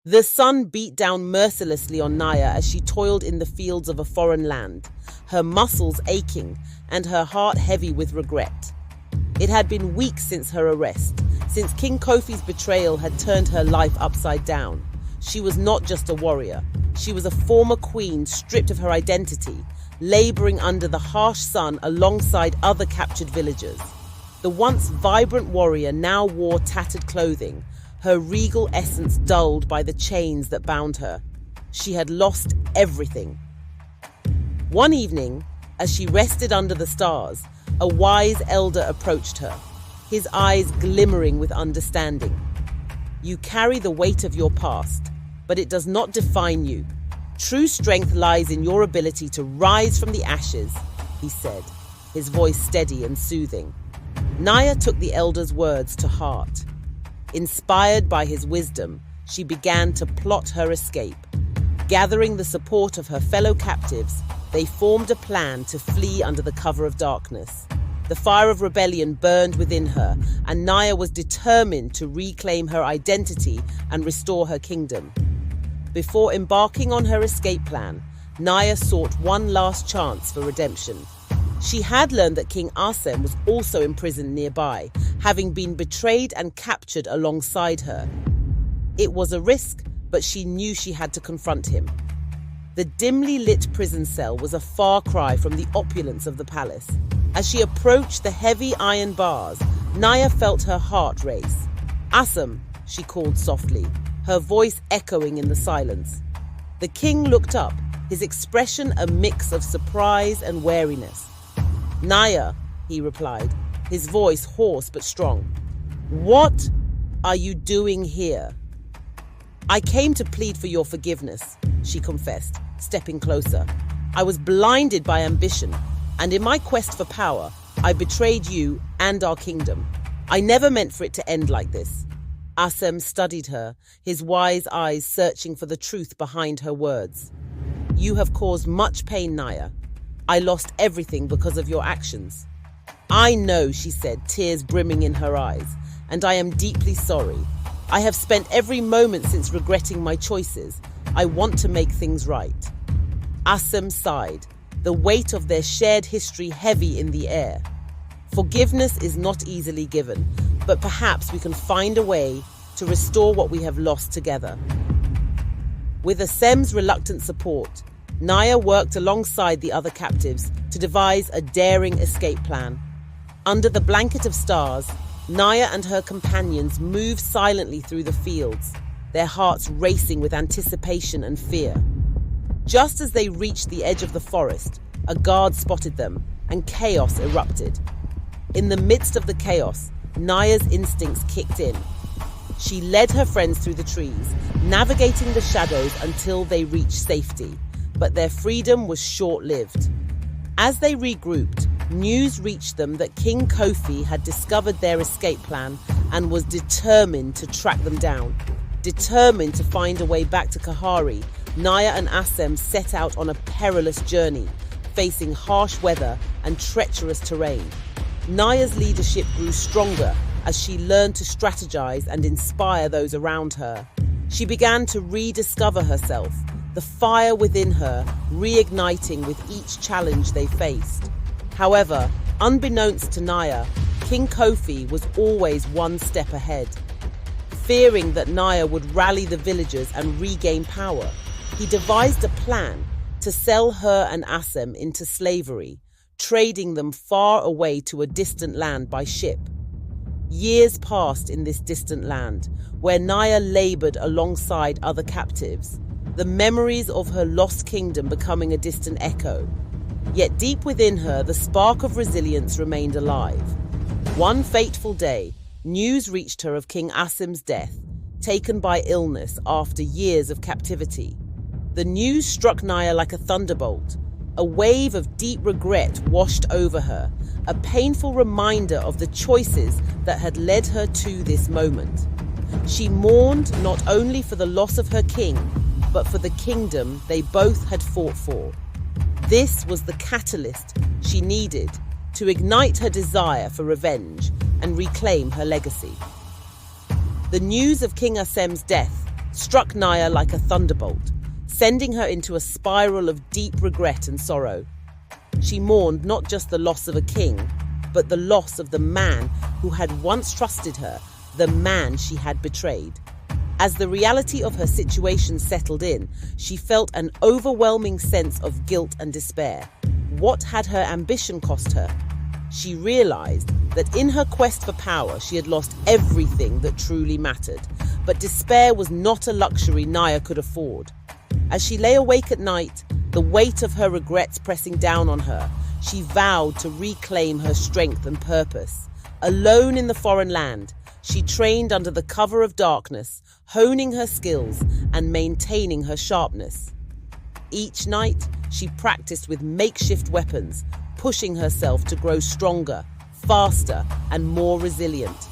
The sun beat down mercilessly on Naya as she toiled in the fields of a foreign land, her muscles aching and her heart heavy with regret. It had been weeks since her arrest, since King Kofi's betrayal had turned her life upside down. She was not just a warrior. She was a former queen stripped of her identity, laboring under the harsh sun alongside other captured villagers. The once vibrant warrior now wore tattered clothing, her regal essence dulled by the chains that bound her. She had lost everything. One evening, as she rested under the stars, a wise elder approached her, his eyes glimmering with understanding. "You carry the weight of your past, but it does not define you. True strength lies in your ability to rise from the ashes," he said, his voice steady and soothing. Naya took the elder's words to heart. Inspired by his wisdom, she began to plot her escape. Gathering the support of her fellow captives, they formed a plan to flee under the cover of darkness. The fire of rebellion burned within her, and Naya was determined to reclaim her identity and restore her kingdom. Before embarking on her escape plan, Naya sought one last chance for redemption. She had learned that King Asem was also imprisoned nearby, having been betrayed and captured alongside her. It was a risk, but she knew she had to confront him. The dimly lit prison cell was a far cry from the opulence of the palace. As she approached the heavy iron bars, Naya felt her heart race. "Asem," she called softly, her voice echoing in the silence. The king looked up, his expression a mix of surprise and wariness. "Naya," he replied, his voice hoarse but strong. "What are you doing here?" "I came to plead for your forgiveness," she confessed, stepping closer. "I was blinded by ambition, and in my quest for power, I betrayed you and our kingdom. I never meant for it to end like this." Asem studied her, his wise eyes searching for the truth behind her words. "You have caused much pain, Naya. I lost everything because of your actions." "I know," she said, tears brimming in her eyes, "and I am deeply sorry. I have spent every moment since regretting my choices. I want to make things right." Asem sighed, the weight of their shared history heavy in the air. "Forgiveness is not easily given, but perhaps we can find a way to restore what we have lost together." With Asem's reluctant support, Naya worked alongside the other captives to devise a daring escape plan. Under the blanket of stars, Naya and her companions moved silently through the fields, their hearts racing with anticipation and fear. Just as they reached the edge of the forest, a guard spotted them, and chaos erupted. In the midst of the chaos, Naya's instincts kicked in. She led her friends through the trees, navigating the shadows until they reached safety, but their freedom was short-lived. As they regrouped, news reached them that King Kofi had discovered their escape plan and was determined to track them down. Determined to find a way back to Kahari, Naya and Asem set out on a perilous journey, facing harsh weather and treacherous terrain. Naya's leadership grew stronger as she learned to strategize and inspire those around her. She began to rediscover herself, the fire within her reigniting with each challenge they faced. However, unbeknownst to Naya, King Kofi was always one step ahead. Fearing that Naya would rally the villagers and regain power, he devised a plan to sell her and Asem into slavery, trading them far away to a distant land by ship. Years passed in this distant land, where Naya labored alongside other captives, the memories of her lost kingdom becoming a distant echo. Yet deep within her, the spark of resilience remained alive. One fateful day, news reached her of King Asem's death, taken by illness after years of captivity. The news struck Naya like a thunderbolt. A wave of deep regret washed over her, a painful reminder of the choices that had led her to this moment. She mourned not only for the loss of her king, but for the kingdom they both had fought for. This was the catalyst she needed to ignite her desire for revenge and reclaim her legacy. The news of King Asem's death struck Naya like a thunderbolt, sending her into a spiral of deep regret and sorrow. She mourned not just the loss of a king, but the loss of the man who had once trusted her, the man she had betrayed. As the reality of her situation settled in, she felt an overwhelming sense of guilt and despair. What had her ambition cost her? She realized that in her quest for power, she had lost everything that truly mattered. But despair was not a luxury Naya could afford. As she lay awake at night, the weight of her regrets pressing down on her, she vowed to reclaim her strength and purpose. Alone in the foreign land, she trained under the cover of darkness, honing her skills and maintaining her sharpness. Each night, she practiced with makeshift weapons, pushing herself to grow stronger, faster, and more resilient.